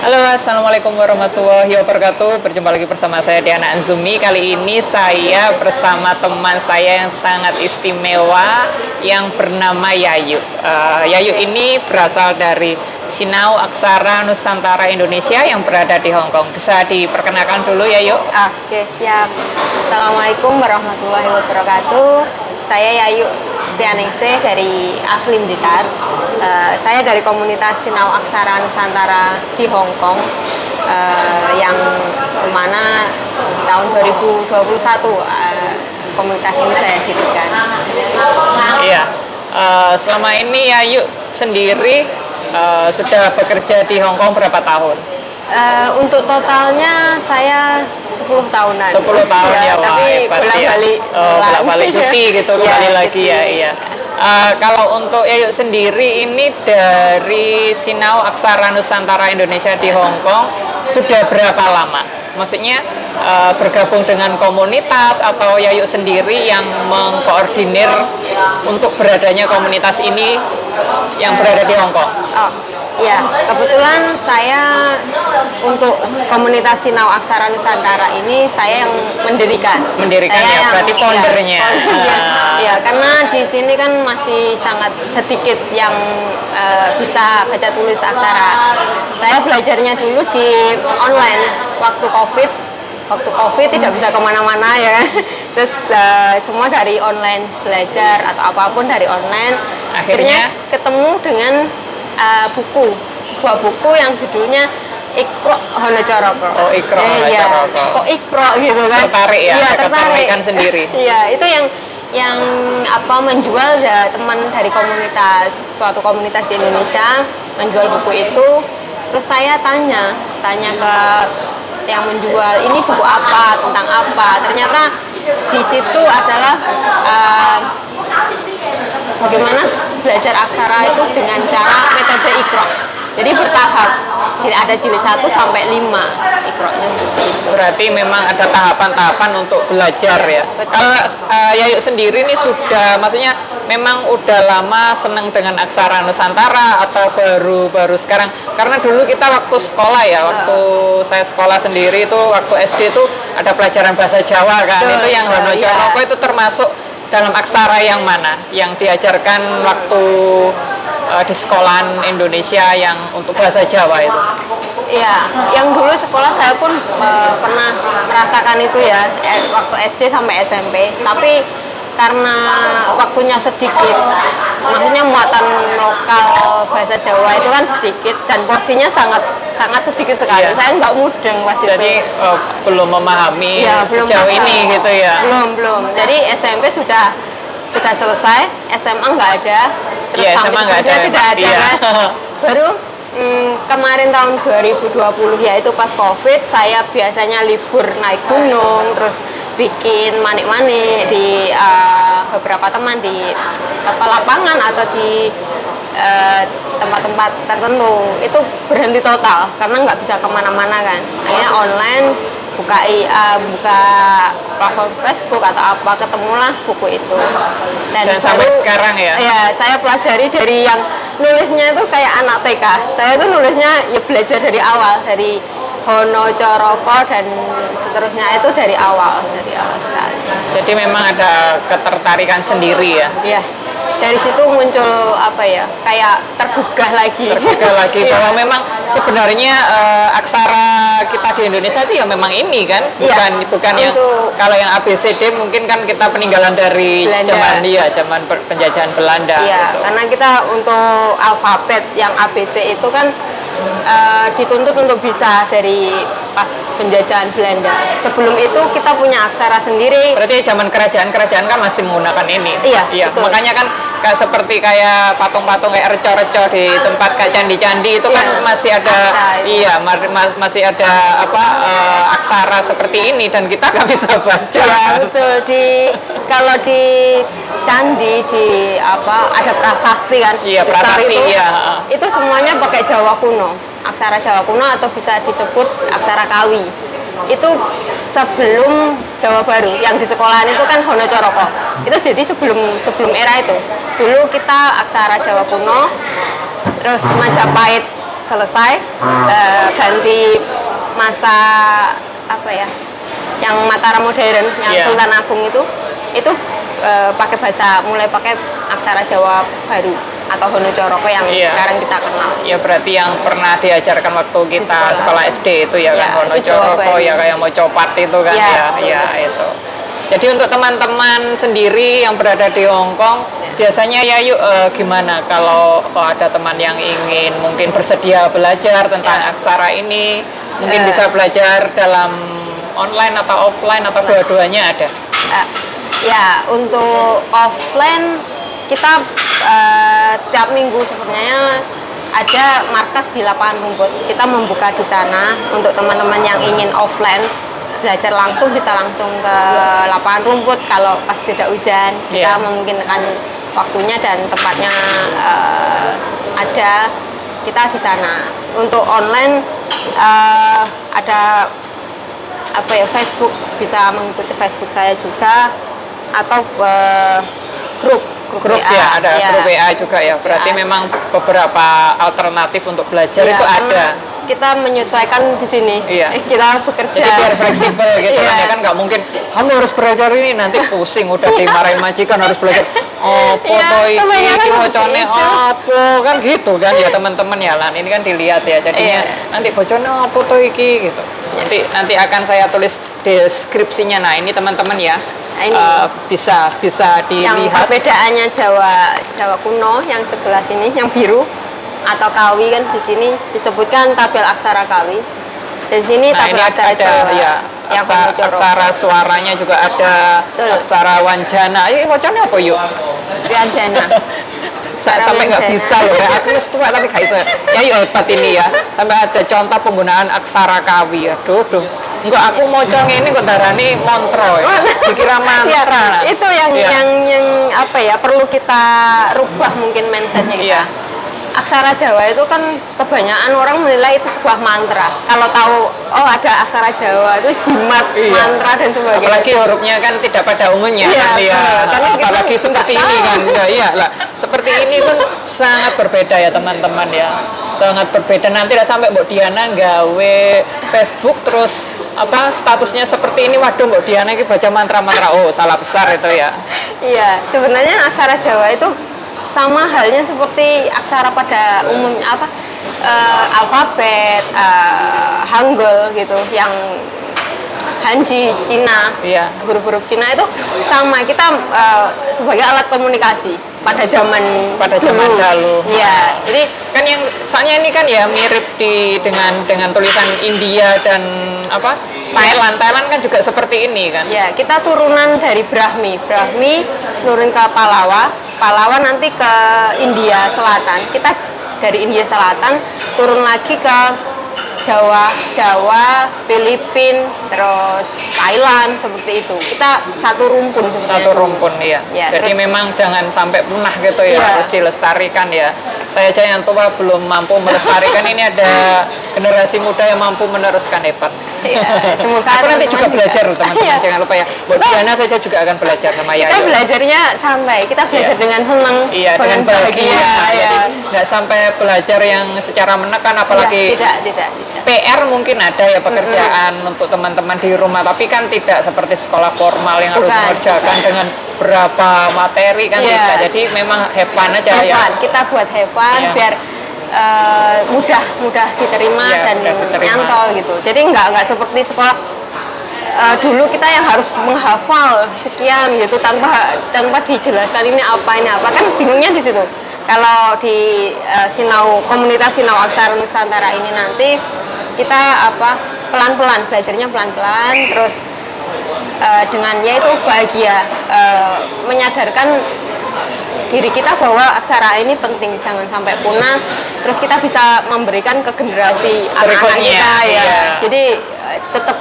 Halo, assalamualaikum warahmatullahi wabarakatuh. Berjumpa lagi bersama saya Diana Anzumi. Kali ini saya bersama teman saya yang sangat istimewa yang bernama Yayu. Yayu ini berasal dari Sinau Aksara Nusantara Indonesia yang berada di Hong Kong. Bisa diperkenalkan dulu Yayu? Oke, siap. Assalamualaikum warahmatullahi wabarakatuh. Saya Yayu Setianingsih dari asli Blitar. Saya dari komunitas Sinau Aksara Nusantara di Hong Kong, yang mana tahun 2021 komunitas ini saya dirikan. Iya. Selama ini Yayu sendiri sudah bekerja di Hong Kong berapa tahun? Untuk totalnya saya 10 tahunan. 10 tahun ya, wah, tapi hebat bolak-balik bolak-balik cuti gitu, kembali lagi ya. Iya. Kalau untuk Yayu sendiri ini dari Sinau Aksara Nusantara Indonesia di Hong Kong sudah berapa lama? Maksudnya bergabung dengan komunitas atau Yayu sendiri yang mengkoordinir untuk beradanya komunitas ini yang berada di Hong Kong? Oh, ya, kebetulan saya untuk komunitas Sinau Aksara Nusantara ini saya yang mendirikan. Mendirikan saya ya, berarti foundernya. Ya, karena di sini kan masih sangat sedikit yang bisa baca tulis aksara. Saya belajarnya dulu di online waktu COVID. Waktu COVID tidak bisa kemana-mana ya, terus semua dari online belajar atau apapun dari online. Akhirnya ketemu dengan sebuah buku yang judulnya Iqra Hono Coroko. Oh, Iqra Hono Coroko. Kok Iqra gitu kan? Tertarik ya? Iya, tertarik. Sendiri. Iya, itu yang menjual ya teman dari suatu komunitas di Indonesia menjual buku itu. Terus saya tanya ke yang menjual, ini buku apa, tentang apa. Ternyata di situ adalah bagaimana belajar aksara itu dengan cara metode Iqra. Jadi bertahap. Jadi ada jilid 1 sampai 5 Iqra-nya. Berarti memang ada tahapan-tahapan untuk belajar ya. Kalau Yayu sendiri ini sudah, maksudnya memang udah lama seneng dengan aksara Nusantara atau baru sekarang? Karena dulu kita waktu sekolah ya, waktu saya sekolah sendiri itu waktu SD itu ada pelajaran bahasa Jawa kan. Itu yang Hono Coroko itu termasuk dalam aksara yang mana? Yang diajarkan waktu di sekolahan Indonesia yang untuk bahasa Jawa itu? Iya, yang dulu sekolah saya pun pernah merasakan itu ya, waktu SD sampai SMP. Tapi karena waktunya sedikit, maksudnya muatan lokal bahasa Jawa itu kan sedikit dan porsinya sangat sedikit sekali. Iya. Saya nggak mudeng pas itu. Jadi belum memahami belum sejauh ini gitu ya? Belum. Jadi SMP sudah selesai, SMA nggak ada. Terus SMA nggak ada, tidak ada. Iya. Baru kemarin tahun 2020 ya, itu pas COVID, saya biasanya libur naik gunung, terus bikin manik-manik di beberapa teman di lapangan atau di tempat-tempat tertentu. Itu berhenti total karena nggak bisa kemana-mana kan. Akhirnya online, buka platform Facebook atau apa, ketemulah buku itu. Dan sampai sekarang ya? Ya, saya pelajari dari yang nulisnya itu kayak anak TK. Saya tuh nulisnya ya belajar dari awal, dari Hono Coroko dan seterusnya itu dari awal sekali. Jadi memang ada ketertarikan sendiri ya? Iya. Dari situ muncul kayak tergugah lagi bahwa memang sebenarnya aksara kita di Indonesia itu ya memang ini kan, bukan yang kalau yang ABCD mungkin kan kita peninggalan dari zaman penjajahan Belanda. Iya, gitu. Karena kita untuk alfabet yang ABC itu kan dituntut untuk bisa dari pas penjajahan Belanda. Sebelum itu kita punya aksara sendiri. Berarti zaman kerajaan kan masih menggunakan ini. Iya. Betul. Makanya kan seperti kayak patung-patung kayak reco-reco di tempat kayak candi-candi itu kan masih ada, masih ada aksara seperti ini dan kita nggak bisa baca. Iya, betul. Kalau di candi ada prasasti kan. Iya, prasasti itu, itu semuanya pakai Jawa kuno, aksara Jawa kuno atau bisa disebut aksara Kawi. Itu sebelum Jawa Baru, yang di sekolahan itu kan Hono Coroko. Itu jadi sebelum era itu. Dulu kita aksara Jawa kuno, terus Majapahit selesai, ganti masa apa ya, yang Mataram modern, yang Iya. Sultan Agung itu pakai mulai pakai aksara Jawa baru atau Hono Coroko yang Iya. sekarang kita kenal. Ya berarti yang pernah diajarkan waktu kita Di sekolah SD itu ya kan, Ya, Hono itu Jawa Coroko Baru. ya, kayak mau copat itu kan Ya, ya, ya itu. Jadi untuk teman-teman sendiri yang berada di Hong Kong, biasanya ya yuk gimana kalau ada teman yang ingin mungkin bersedia belajar tentang Ya. aksara ini, mungkin bisa belajar dalam online atau offline atau dua-duanya ada. Ya, untuk offline kita setiap minggu sebenarnya ada markas di lapangan rumput. Kita membuka di sana untuk teman-teman yang ingin offline belajar langsung, bisa langsung ke lapangan rumput. Kalau pas tidak hujan, kita Iya. memungkinkan waktunya dan tempatnya ada, kita di sana. Untuk online ada apa ya, Facebook, bisa mengikuti Facebook saya juga, atau grup Grup WA. ya, ada Ya. grup WA juga ya. Berarti Ya. memang beberapa alternatif untuk belajar Ya, itu karena ada. kita menyesuaikan di sini. Iya. Kita bekerja. Jadi biar fleksibel gitu kan Iya. ya kan, nggak mungkin kamu harus belajar ini nanti pusing udah dimarahin majikan harus belajar opo Iya, to iki kebanyakan iki seperti bocone itu. opo kan gitu kan ya teman-teman ya Lan, ini kan dilihat ya jadinya Iya. nanti bocone opo to iki gitu. Nanti akan saya tulis deskripsinya. Nah, ini teman-teman ya. Nah, ini. Bisa Yang dilihat. perbedaannya Jawa kuno yang sebelah sini, yang biru atau Kawi kan di sini disebutkan tabel aksara Kawi. Dan sini Nah, tabel ini aksara ada Jawa. ya yang aksara, Hono Coroko. aksara suaranya juga ada, Betul. aksara wanjana. Ini bocone apa yuk? Wianjana. Sampai nggak bisa loh ya, aku wis tua tapi gak bisa ya. Yuk hebat ini ya, sampai ada contoh penggunaan aksara Kawi. Aduh enggak, aku mau ini kok darani montro ya, dikira mantra. Ya, itu yang Iya. yang apa ya, perlu kita rubah mungkin mindsetnya kita. Iya. Aksara Jawa itu kan kebanyakan orang menilai itu sebuah mantra. Kalau tahu oh ada aksara Jawa itu jimat, Iya. mantra dan sebagainya. Apalagi hurufnya kan tidak pada umumnya Iya, kan ya. betul. Karena kita Apalagi seperti nggak ini tahu. kan. Ya, iya lah. Seperti ini kan sangat berbeda ya teman-teman ya. Sangat berbeda. Nanti lah sampai Mbak Diana gawe Facebook terus apa statusnya seperti ini, waduh Mbak Diana ini baca mantra-mantra. Oh, salah besar itu ya. Iya, sebenarnya aksara Jawa itu sama halnya seperti aksara pada umumnya, apa alfabet, Hangul gitu, yang Hanji Cina, Iya. huruf-huruf Cina itu sama. Kita sebagai alat komunikasi pada zaman dahulu. Iya, jadi Kan yang soalnya ini kan ya mirip dengan tulisan India dan apa? Thailand kan juga seperti ini kan. ya kita turunan dari Brahmi turun ke Palawa nanti ke India Selatan. Kita dari India Selatan turun lagi ke Jawa, Filipina, terus Thailand, seperti itu. Kita satu rumpun sebenarnya. Satu rumpun ya. Ya, Jadi terus- memang jangan sampai punah gitu ya, Iya. harus dilestarikan ya. Saya aja yang tua belum mampu melestarikan, ini ada generasi muda yang mampu meneruskan, hebat. Iya, semoga Aku nanti teman-teman juga belajar loh teman-teman, Iya. jangan lupa ya. Buat Diana saja juga akan belajar sama Kita Yayo. belajarnya santai, kita belajar Iya. dengan senang, Iya, dengan bahagia. ya. Jadi nggak sampai belajar yang secara menekan, apalagi Tidak. PR mungkin ada ya pekerjaan untuk teman-teman di rumah, tapi kan tidak seperti sekolah formal yang harus Bukan, mengerjakan bukan. dengan berapa materi kan Iya. tidak. Jadi memang have fun aja ya. Hewan. Kita buat hewan Iya. biar mudah diterima Iya, dan mudah diterima. nyantol gitu. Jadi nggak seperti sekolah dulu kita yang harus menghafal sekian gitu tanpa dijelaskan ini apa kan bingungnya di situ. Kalau di komunitas Sinau Aksara Nusantara ini nanti kita pelan-pelan belajarnya pelan-pelan, terus dengan yaitu bahagia, menyadarkan diri kita bahwa aksara ini penting, jangan sampai punah, terus kita bisa memberikan ke generasi anak-anak Berikutnya, kita ya. iya. Jadi tetap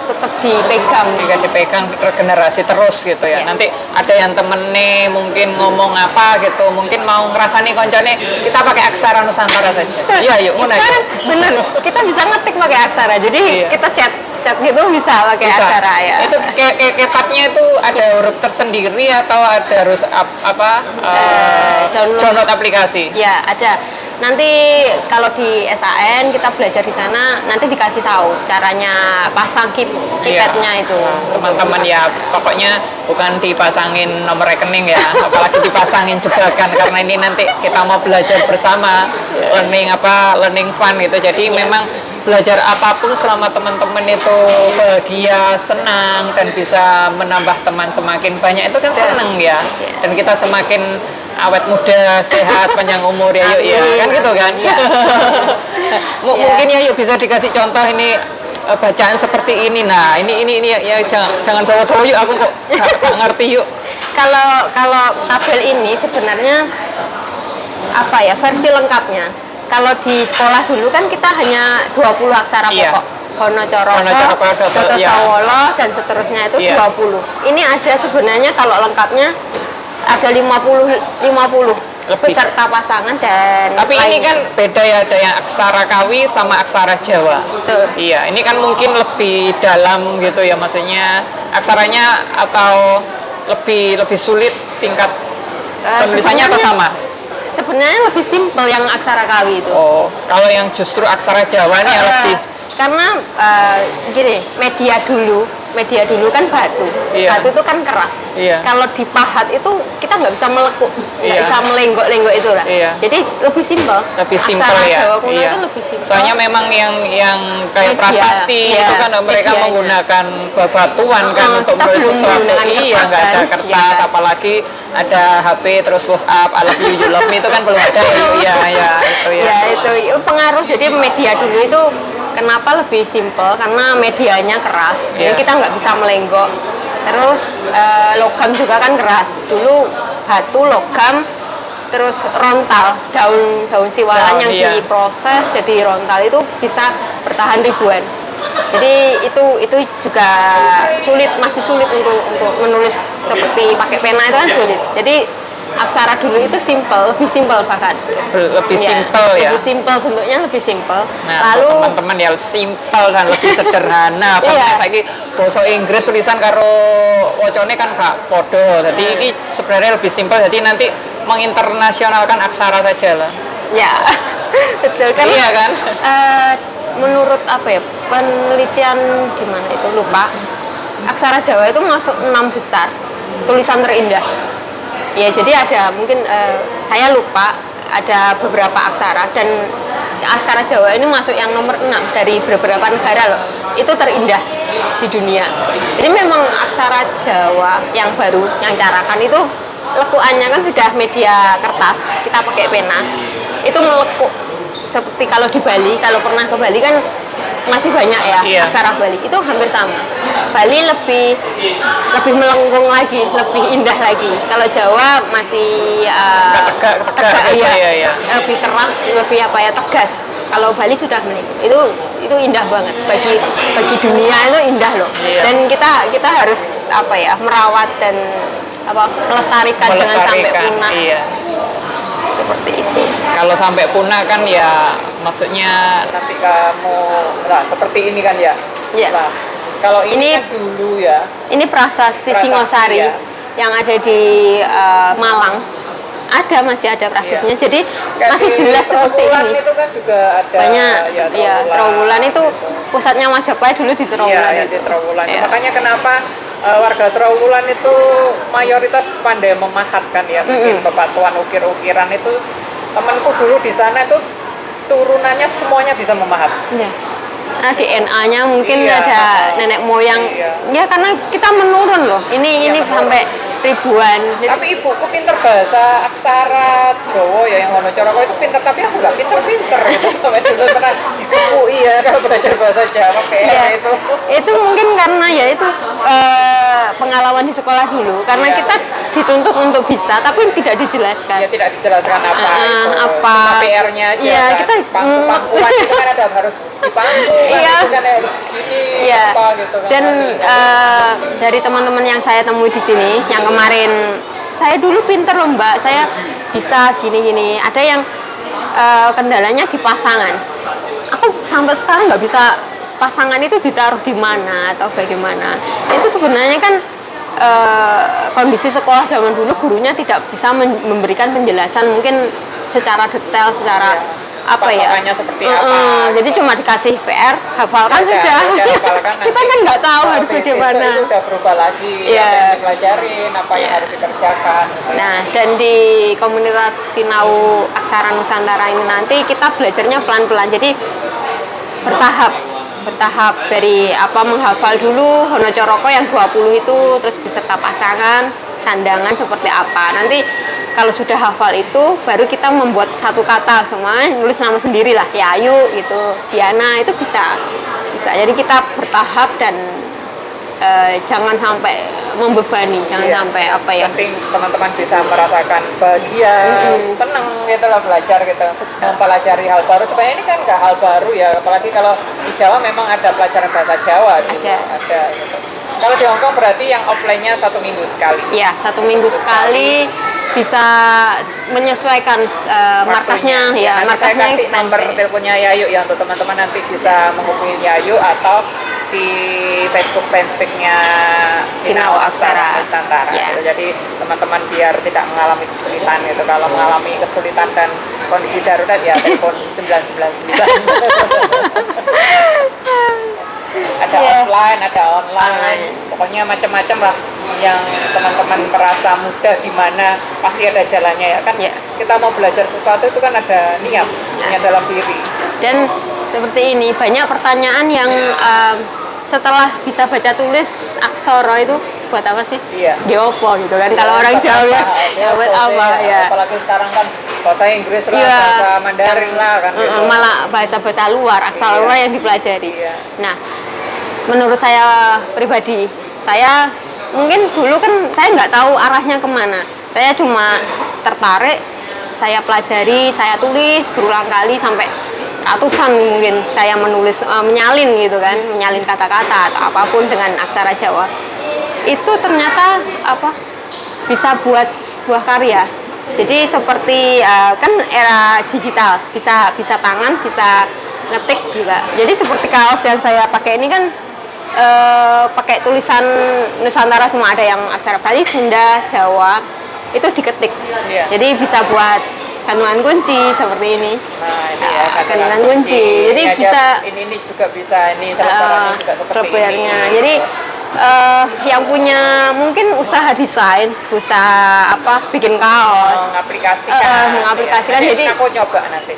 dipegang. Jika dipegang regenerasi terus gitu ya. Iya. Nanti ada yang temennya mungkin ngomong apa gitu, mungkin mau ngerasani koncone, kita pakai aksara Nusantara saja. Iya, yuk ngono aja. Sekarang bener, kita bisa ngetik pakai aksara. Jadi Iya. kita chat gitu bisa pakai Bisa. aksara ya. Itu kepatnya itu ada huruf tersendiri atau ada harus download aplikasi? Ya ada. nanti kalau di SAN kita belajar di sana, nanti dikasih tahu caranya pasang kipetnya itu. Teman-teman ya, pokoknya bukan dipasangin nomor rekening ya, apalagi dipasangin jebakan, karena ini nanti kita mau belajar bersama, learning fun gitu. Jadi memang belajar apapun selama teman-teman itu bahagia, senang, dan bisa menambah teman semakin banyak, itu kan senang ya. Dan kita semakin awet muda, sehat, panjang umur ya yuk ya, kan gitu kan. Mungkin ya yuk bisa dikasih contoh ini bacaan seperti ini. Nah, ini ya jangan jauh-jauh yuk, aku kok gak ngerti yuk. Kalau tabel ini sebenarnya apa ya, versi lengkapnya. Kalau di sekolah dulu kan kita hanya 20 aksara pokok. Hono Coroko, Doto Sawolo, dan seterusnya itu 20. Ini ada sebenarnya kalau lengkapnya ada 50 beserta pasangan dan tapi lainnya. Ini kan beda ya, ada yang aksara Kawi sama aksara Jawa. Betul. Iya, ini kan mungkin lebih dalam gitu ya, maksudnya aksaranya atau lebih sulit tingkat penulisannya atau sama? Sebenarnya lebih simpel yang aksara Kawi itu. Oh, kalau yang justru aksara Jawa nih lebih karena gini, media dulu kan batu. Batu itu kan keras. Kalau dipahat itu kita nggak bisa melekuk, nggak bisa melenggok itu lah. Jadi lebih simpel. Aksara ya. Jawa kuno itu lebih simpel. Soalnya memang yang kayak prasasti itu kan mereka menggunakan bebatuan kan untuk menulis sesuatu. Iya, nggak ada kertas, apalagi ada HP terus WhatsApp, I love you love me itu kan belum ada. Itu pengaruh. Jadi media dulu itu kenapa lebih simpel? Karena medianya keras, jadi kita nggak bisa melenggok. Terus logam juga kan keras. Dulu batu, logam, terus rontal, daun siwalan yang diproses jadi rontal itu bisa bertahan ribuan. Jadi itu juga masih sulit untuk menulis seperti pakai pena itu kan sulit. Jadi aksara dulu itu lebih simpel bahkan. Lebih simpel ya. Lebih simpel, bentuknya lebih simpel. Nah, lalu teman-teman ya simpel dan lebih sederhana. Saiki basa Inggris tulisan karo wocone kan gak podo. Jadi ini sebenarnya lebih simpel. Jadi nanti menginternasionalkan aksara saja lah. Ya, betul kan? Iya kan? Menurut apa ya, penelitian gimana itu lupa. Aksara Jawa itu masuk 6 besar tulisan terindah. Ya, jadi ada mungkin saya lupa, ada beberapa aksara dan aksara Jawa ini masuk yang nomor 6 dari beberapa negara loh. Itu terindah di dunia. Jadi memang aksara Jawa yang baru, yang carakan itu lekuannya kan sudah media kertas, kita pakai pena. Itu melekuk seperti kalau di Bali, kalau pernah ke Bali kan masih banyak ya aksara Bali. Itu hampir sama. Bali lebih melengkung lagi, lebih indah lagi. Kalau Jawa masih tegak, lebih keras, lebih tegas. Kalau Bali sudah melengkung. Itu indah banget bagi dunia, itu indah loh. Dan kita harus merawat dan melestarikan jangan sampai punah. Seperti itu. Kalau sampai punah kan ya maksudnya nanti kamu seperti ini kan ya. Iya. Nah, kalau ini kan dulu ya. Ini prasasti Singosari yang ada di Malang. Masih ada prasastinya. Jadi masih jelas seperti ini. Itu kan juga ada banyak Trowulan itu pusatnya Majapahit dulu di Trowulan. Iya, di Trowulan. Makanya kenapa warga Trowulan itu mayoritas pandai memahat kan ya, bikin bebatuan, ukir-ukiran itu. Temanku dulu di sana itu turunannya semuanya bisa memahat. Iya. Karena DNA-nya mungkin ada nenek moyang. Ya karena kita menurun loh. Ini sampai ribuan. Tapi ibuku pinter bahasa aksara Jawa ya, yang Hono Coroko itu pinter, tapi aku nggak pinter itu sampai dulu pernah dikupui ya kalau belajar bahasa Jawa kayak itu. Itu mungkin karena ya itu pengalaman di sekolah dulu, karena kita dituntut untuk bisa, tapi tidak dijelaskan. Ya tidak dijelaskan apa PR-nya aja. Iya, kan. kita pangkuan itu kan ada harus dipangku, itu kan harus gini gitu kan. Dan dari teman-teman yang saya temui di sini, yang kemarin saya dulu pinter loh Mbak, saya bisa gini-gini. Ada yang kendalanya di pasangan. Aku sampai sekarang nggak bisa pasangan itu ditaruh di mana atau bagaimana. Itu sebenarnya kan kondisi sekolah zaman dulu gurunya tidak bisa memberikan penjelasan mungkin secara detail, secara apa ya? Patokannya seperti apa? Jadi cuma dikasih PR, hafalkan Udah sudah. hafalkan, Kita kan nggak tahu harus besok bagaimana. itu udah berubah lagi, Iya. apa yang dipelajarin, apa yang harus dikerjakan. Nah, dan di komunitas Sinau Aksara Nusantara ini nanti kita belajarnya pelan-pelan. Jadi bertahap dari apa menghafal dulu Hono Coroko yang 20 itu, terus beserta pasangan, sandangan seperti apa. Nanti kalau sudah hafal itu baru kita membuat satu kata semua, nulis nama sendiri lah, ya Ayu gitu, Diana itu bisa. Jadi kita bertahap dan jangan sampai membebani, jangan sampai apa ya. Penting teman-teman bisa merasakan bahagia, seneng gitu loh belajar gitu, mempelajari hal baru. Sebenarnya ini kan nggak hal baru ya, apalagi kalau di Jawa memang ada pelajaran bahasa Jawa gitu. Ada gitu. Kalau di Hongkong berarti yang offline-nya 1 minggu sekali. Iya, 1 minggu sekali. Bisa menyesuaikan markasnya ya, markasnya. Saya kasih extend. nomor teleponnya Yayu ya untuk teman-teman nanti bisa menghubungi Yayu atau di Facebook fanspage-nya Sinau Aksara Nusantara. Ya. Gitu. Jadi teman-teman biar tidak mengalami kesulitan gitu. Kalau mengalami kesulitan dan kondisi darurat ya telepon 999. Ada offline, ada online, pokoknya macam-macam lah yang teman-teman merasa mudah di mana pasti ada jalannya ya kan. Kita mau belajar sesuatu itu kan ada niat dalam diri. Dan seperti ini banyak pertanyaan yang setelah bisa baca tulis aksara itu buat apa sih? Iya. Diopo gitu kan, kalau orang Jawa ya buat apa ya. Apalagi sekarang kan bahasa Inggris lah, bahasa Mandarin lah kan gitu. Malah bahasa-bahasa luar, aksara luar yang dipelajari. Iya. Nah, menurut saya pribadi, saya mungkin dulu kan saya nggak tahu arahnya kemana. Saya cuma tertarik, saya pelajari, saya tulis berulang kali sampai ratusan mungkin saya menulis, menyalin gitu kan, menyalin kata-kata atau apapun dengan aksara Jawa. Itu ternyata apa bisa buat sebuah karya. Jadi seperti kan era digital, bisa tangan, bisa ngetik juga. Jadi seperti kaos yang saya pakai ini kan pakai tulisan Nusantara semua, ada yang aksara Bali, Sunda, Jawa, itu diketik. Iya. Jadi bisa buat kandungan kunci seperti ini. Nah, ini ya kandungan kunci. Jadi ini bisa ini juga bisa ini selebarannya juga seperti sebenarnya. ini. Jadi yang punya mungkin usaha desain, usaha apa bikin kaos, mengaplikasikan. Ya. Jadi aku nyoba nanti.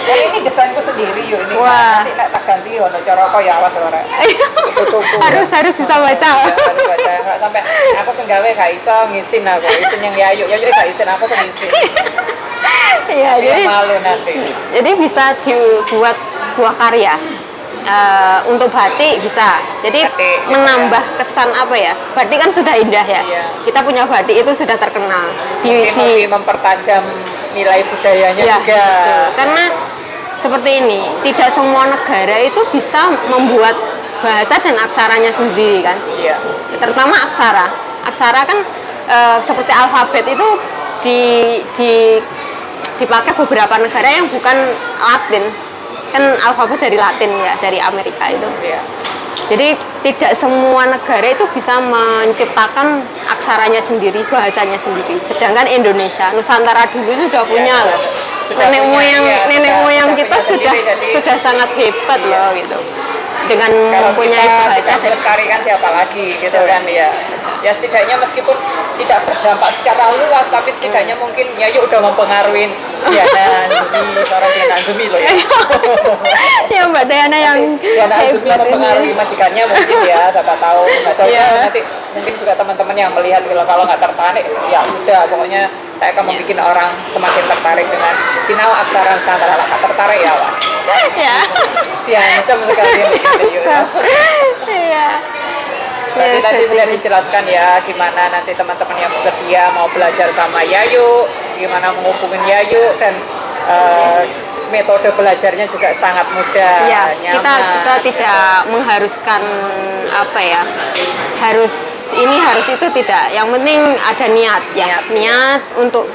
Dan ini desainku sendiri yuk ini. Wah. Nanti tak ganti Hono Coroko ya awas ora. Tuku. harus bisa baca. Harus baca. Nggak sampai aku senggawe gak iso ngisin aku. Isin yang Yayu gak isin aku sendiri. Iya, jadi malu nanti. Jadi bisa dibuat sebuah karya. Untuk batik bisa, jadi batik, menambah kesan apa ya, batik kan sudah indah ya, kita punya batik itu sudah terkenal mungkin mempertajam nilai budayanya juga betul. Karena seperti ini, tidak semua negara itu bisa membuat bahasa dan aksaranya sendiri kan, terutama aksara kan seperti alfabet itu dipakai beberapa negara yang bukan Latin. Kan alfabet dari Latin ya, dari Amerika itu. Jadi tidak semua negara itu bisa menciptakan aksaranya sendiri, bahasanya sendiri. Sedangkan Indonesia, Nusantara dulu sudah punya loh. Nenek moyang kita sudah sangat hebat loh gitu. Dengan mempunyai bahasa dan melestarikan siapa lagi gitu kan ya. Ya setidaknya meskipun tidak berdampak secara luas, tapi setidaknya mungkin Yayu udah mempengaruhi Diana Anzumi, seorang Diana Anzumi loh ya. Ya Mbak Diana yang Diana Anzumi mempengaruhi majikannya mungkin ya, siapa tahu. Nggak tahu nanti mungkin juga teman-teman yang melihat kalau nggak tertarik, ya udah pokoknya saya akan membuat orang semakin tertarik dengan Sinau Aksara Nusantara. Nggak tertarik ya was. Ya. Diancam sekali ini. Iya. Tadi sudah dijelaskan ya gimana nanti teman-teman yang bersedia mau belajar sama Yayu, gimana menghubungin Yayu, dan metode belajarnya juga sangat mudah, nyaman. Kita tidak mengharuskan apa ya, harus itu tidak. Yang penting ada niat untuk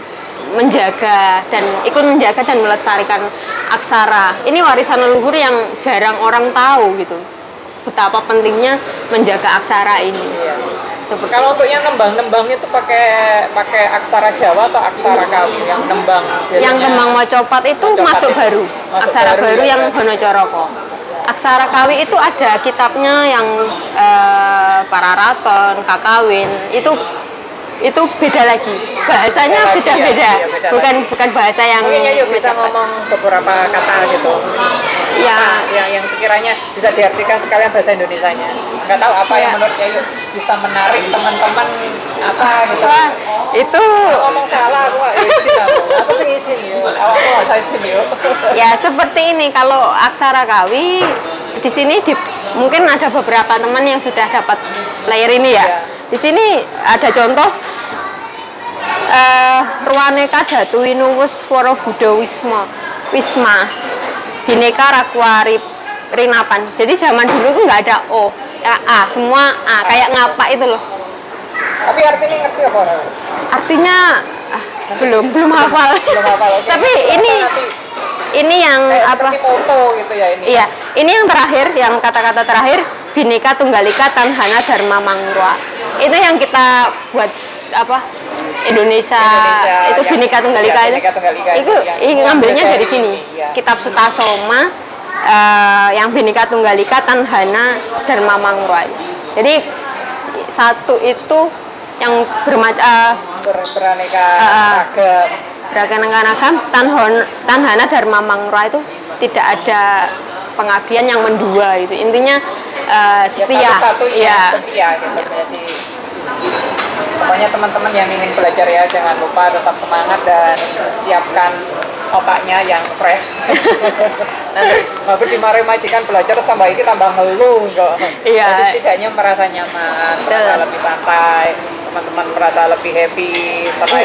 menjaga dan ikut menjaga dan melestarikan aksara. Ini warisan leluhur yang jarang orang tahu gitu. Betapa pentingnya menjaga aksara ini. Seperti Kalau untuk yang nembang itu pakai aksara Jawa atau aksara Kawi yang nembang biasanya? yang kembang mocopat itu Mocopat masuk itu. baru, Masuk aksara baru ya, yang berarti. Honocoroko. Aksara Kawi itu ada kitabnya yang Pararaton, Kakawin, itu beda lagi. Bahasanya Beda lagi sudah ya, beda. iya, beda Bukan bahasa yang Mungkin ya yuk bisa mocopat. ngomong beberapa kata gitu. Ya. Apa yang sekiranya bisa diartikan sekalian bahasa Indonesianya. Nggak tahu apa yang Ya. menurut Yayu bisa menarik teman-teman apa gitu. Wah, itu Ngomong salah aku nggak izin aku sih izin yuk. Aku nggak saya izin yuk. ya seperti ini. Kalau aksara Kawi di sini mungkin ada beberapa teman yang sudah dapat player ini ya. Ya. Di sini ada contoh Ruaneka Datu Winuwus Woro Buddha Wisma Bineka Rakuari Rinapan. Jadi zaman dulu itu nggak ada O, A, semua A, kayak ngapa itu loh. Tapi artinya ngerti apa orang? Artinya belum hafal. Belum hafal. Oke. Tapi ini yang Kayak apa? seperti foto gitu ya ini. Iya, ini yang terakhir, yang kata-kata terakhir Bhinneka Tunggal Ika Tanhana Dharma Mangwa. Itu yang kita buat apa? Indonesia itu yang- Bhinneka Tunggal Ika ya, itu. Bhinneka Tunggal Ika Itu yang ngambilnya ngambil dari dari sini. ini, ya. Kitab Sutasoma yang Bhinneka Tunggal Ika Tanhana Dharma Mangwa. Jadi satu itu yang bermacam Beraneka ragam. Ragam Tanhana Dharma Mangwa itu tidak ada pengabdian yang mendua itu. Intinya setia. Satu-satu Iya. setia gitu. Jadi pokoknya teman-teman yang ingin belajar ya jangan lupa tetap semangat dan siapkan otaknya yang fresh. Nanti baru dimarahin majikan belajar sama ini tambah ngeluh kok. Iya. Jadi setidaknya merasa nyaman, merasa Betul. lebih santai, teman-teman merasa lebih happy. Setelah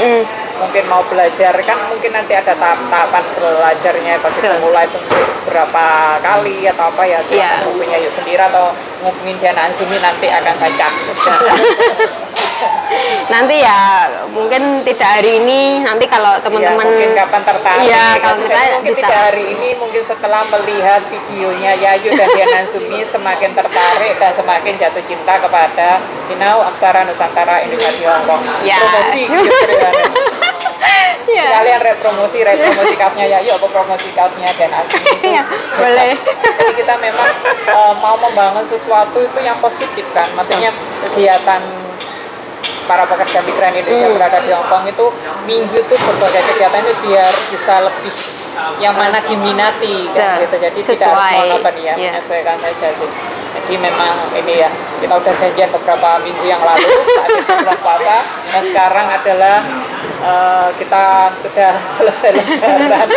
mungkin mau belajar kan mungkin nanti ada tahap-tahapan belajarnya kalau kita Betul. mulai tunggu berapa kali atau apa ya Iya. ngubungin Yayu sendiri atau ngubungin Diana Ansumi nanti akan saya cas. Nanti ya mungkin tidak hari ini, nanti kalau teman-teman mungkin kapan tertarik. Iya, kalau Maksudnya kita mungkin bisa. tidak hari ini, mungkin setelah melihat videonya Yayu dan Diana Ansumi semakin tertarik dan semakin jatuh cinta kepada Sinau Aksara Nusantara Indonesia di Hongkong. Ya. Promosi gitu kan. Iya. Sekalian repromosi kaosnya Yayu apa promosi kaosnya Diana Ansumi itu. Iya, boleh. Jadi kita memang mau membangun sesuatu itu yang positif kan. Maksudnya kegiatan para pekerja migran Indonesia berada di Hongkong itu minggu itu berbagai kegiatan itu biar bisa lebih yang mana diminati kan, gitu. Jadi tidak harus Sesuai. monoton ya, Iya. menyesuaikan saja sih. Jadi memang ini ya kita udah janjian beberapa minggu yang lalu saat itu bulan puasa dan sekarang adalah kita sudah selesai lebaran.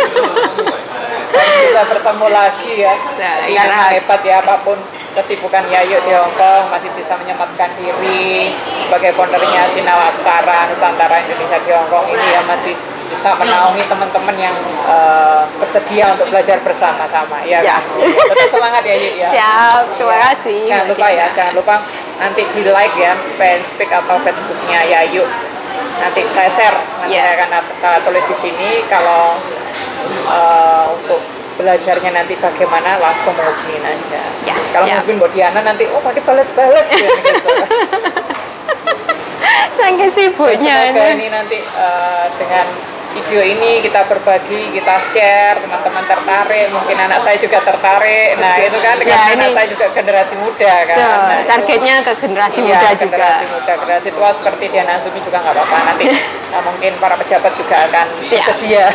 Bisa bertemu lagi ya. Jadi karena- memang hebat ya apapun kesibukan Yayu di Hongkong masih bisa menyempatkan diri sebagai foundernya Sinau Aksara Nusantara Indonesia di Hongkong ini ya masih bisa menaungi teman-teman yang bersedia untuk belajar bersama-sama ya, Ya. kan? Tetap semangat ya Yayu ya. Siap, terima kasih. Jangan lupa ya, jangan lupa nanti di like ya fanspeak atau Facebooknya Yayu. Nanti saya share, nanti Ya. saya akan saya tulis di sini kalau untuk belajarnya nanti bagaimana langsung menghubungin aja. Ya, Kalau siap. menghubungin Mbak Diana nanti mau dibales-bales ya, gitu. Saking sibuknya Semoga ini. ini nanti dengan video ini kita berbagi, kita share, teman-teman tertarik, mungkin anak saya juga tertarik. Nah itu kan dengan Ya, anak ini- saya juga generasi muda kan. Tuh, Nah, itu- targetnya ke generasi Iya, muda juga. generasi muda, generasi tua seperti Diana Ansumi juga nggak apa-apa nanti. Nah, mungkin para pejabat juga akan Siap. bersedia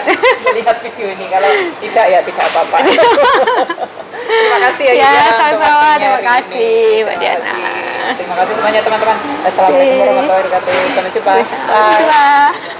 melihat video ini. Kalau tidak ya tidak apa-apa. Terima kasih ya, Ya, Yulia, untuk sama-sama. waktunya Terima hari kasih, ini. Mbak Terima Diana. kasih. Terima kasih semuanya teman-teman. Assalamualaikum warahmatullahi wabarakatuh. Sampai jumpa. Bye. Bye.